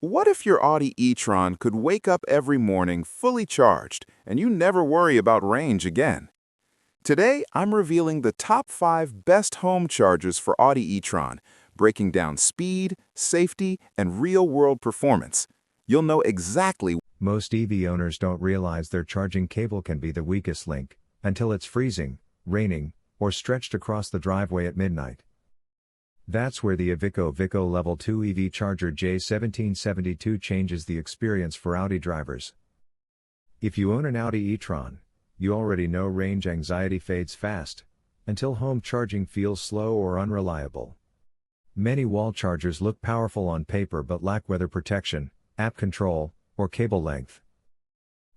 What if your Audi e-tron could wake up every morning fully charged and you never worry about range again? Today, I'm revealing the top 5 best home chargers for Audi e-tron, breaking down speed, safety, and real-world performance. You'll know exactly. Most EV owners don't realize their charging cable can be the weakest link until it's freezing, raining, or stretched across the driveway at midnight. That's where the Iveco Level 2 EV Charger J1772 changes the experience for Audi drivers. If you own an Audi e-tron, you already know range anxiety fades fast, until home charging feels slow or unreliable. Many wall chargers look powerful on paper but lack weather protection, app control, or cable length.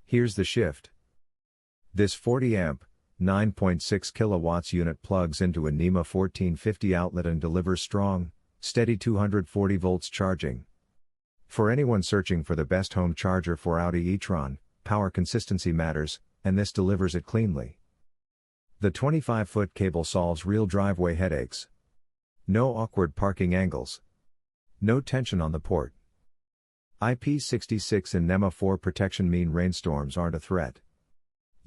Here's the shift. This 40 amp, 9.6 kilowatts unit plugs into a NEMA 1450 outlet and delivers strong, steady 240 volts charging. For anyone searching for the best home charger for Audi e-tron, power consistency matters, and this delivers it cleanly. The 25-foot cable solves real driveway headaches. No awkward parking angles. No tension on the port. IP66 and NEMA 4 protection mean rainstorms aren't a threat.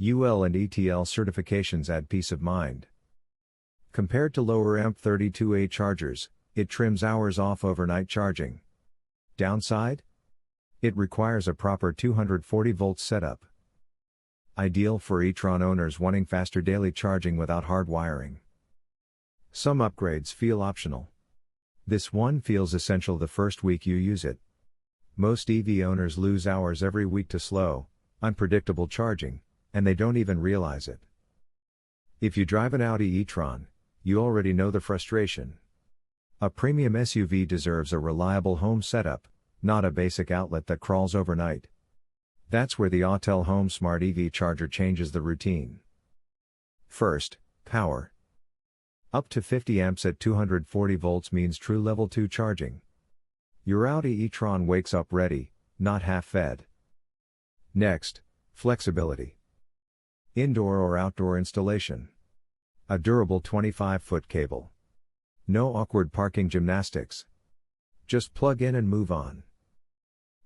UL and ETL certifications add peace of mind. Compared to lower amp 32A chargers, it trims hours off overnight charging. Downside? It requires a proper 240 volts setup. Ideal for e-tron owners wanting faster daily charging without hard wiring. Some upgrades feel optional. This one feels essential the first week you use it. Most EV owners lose hours every week to slow, unpredictable charging, and they don't even realize it. If you drive an Audi e-tron, you already know the frustration. A premium SUV deserves a reliable home setup, not a basic outlet that crawls overnight. That's where the Autel Home Smart EV Charger changes the routine. First, power. Up to 50 amps at 240 volts means true level 2 charging. Your Audi e-tron wakes up ready, not half-fed. Next, flexibility. Indoor or outdoor installation. A durable 25-foot cable. No awkward parking gymnastics. Just plug in and move on.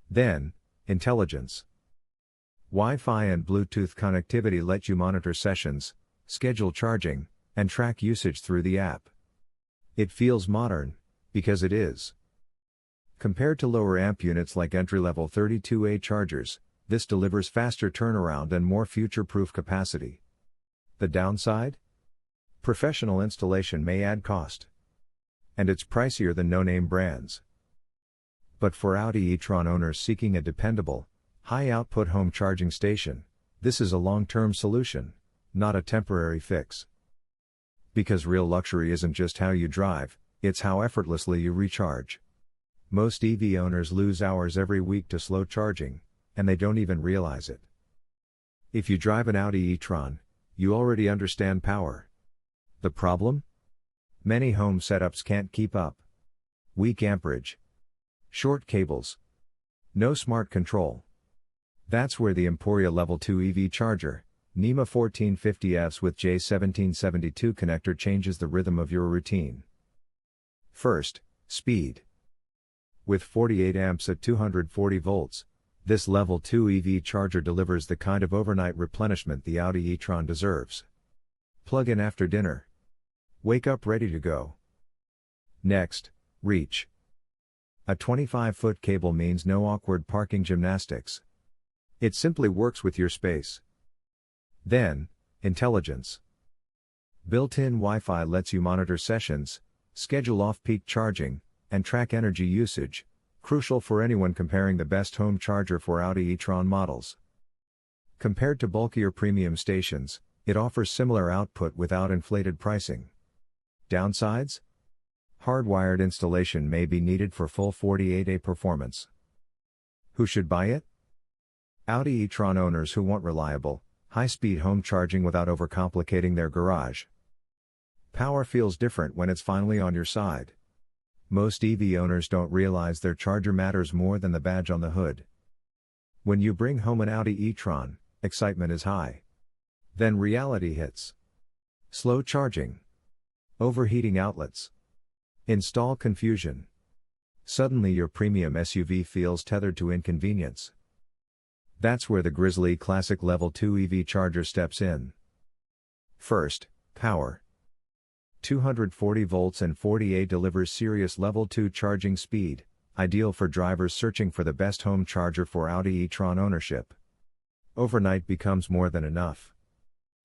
Then, intelligence. Wi-Fi and Bluetooth connectivity let you monitor sessions, schedule charging, and track usage through the app. It feels modern, because it is. Compared to lower amp units like entry-level 32A chargers, this delivers faster turnaround and more future-proof capacity. The downside? Professional installation may add cost. And it's pricier than no-name brands. But for Audi e-tron owners seeking a dependable, high-output home charging station, this is a long-term solution, not a temporary fix. Because real luxury isn't just how you drive, it's how effortlessly you recharge. Most EV owners lose hours every week to slow charging, and they don't even realize it. If you drive an Audi e-tron, you already understand power. The problem? Many home setups can't keep up. Weak amperage. Short cables. No smart control. That's where the Emporia Level 2 EV Charger, NEMA 1450Fs with J1772 connector changes the rhythm of your routine. First, speed. With 48 amps at 240 volts, this Level 2 EV charger delivers the kind of overnight replenishment the Audi e-tron deserves. Plug in after dinner. Wake up ready to go. Next, reach. A 25-foot cable means no awkward parking gymnastics. It simply works with your space. Then, intelligence. Built-in Wi-Fi lets you monitor sessions, schedule off-peak charging, and track energy usage, crucial for anyone comparing the best home charger for Audi e-tron models. Compared to bulkier premium stations, it offers similar output without inflated pricing. Downsides? Hardwired installation may be needed for full 48A performance. Who should buy it? Audi e-tron owners who want reliable, high-speed home charging without overcomplicating their garage. Power feels different when it's finally on your side. Most EV owners don't realize their charger matters more than the badge on the hood. When you bring home an Audi e-tron, excitement is high. Then reality hits. Slow charging. Overheating outlets. Install confusion. Suddenly your premium SUV feels tethered to inconvenience. That's where the Grizzly Classic Level 2 EV charger steps in. First, power. 240 volts and 48 delivers serious Level 2 charging speed, ideal for drivers searching for the best home charger for Audi E-tron ownership. Overnight becomes more than enough.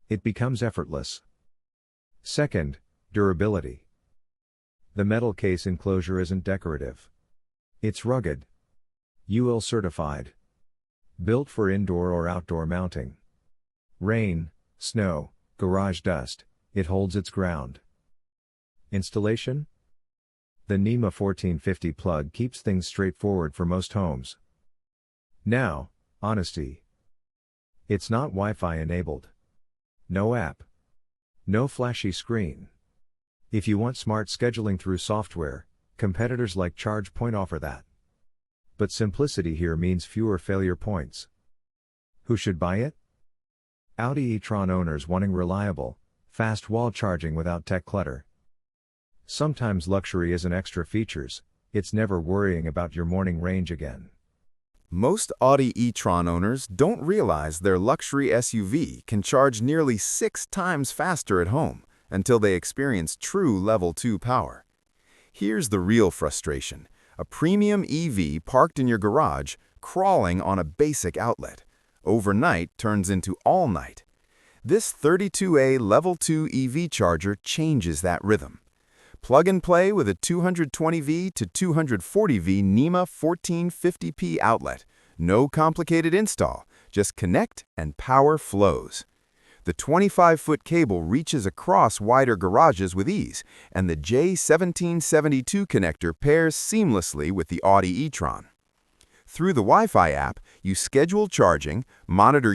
It becomes effortless. Second, durability. The metal case enclosure isn't decorative. It's rugged. UL certified. Built for indoor or outdoor mounting. Rain, snow, garage dust, it holds its ground. Installation? The NEMA 1450 plug keeps things straightforward for most homes. Now, honesty. It's not Wi-Fi enabled. No app. No flashy screen. If you want smart scheduling through software, competitors like ChargePoint offer that. But simplicity here means fewer failure points. Who should buy it? Audi e-tron owners wanting reliable, fast wall charging without tech clutter. Sometimes luxury isn't extra features, it's never worrying about your morning range again. Most Audi e-tron owners don't realize their luxury SUV can charge nearly 6 times faster at home until they experience true Level 2 power. Here's the real frustration: a premium EV parked in your garage, crawling on a basic outlet. Overnight turns into all night. This 32A Level 2 EV charger changes that rhythm. Plug and play with a 220V to 240V NEMA 1450p outlet. No complicated install, just connect and power flows. The 25-foot cable reaches across wider garages with ease, and the J1772 connector pairs seamlessly with the Audi e-tron. Through the Wi-Fi app, you schedule charging, monitor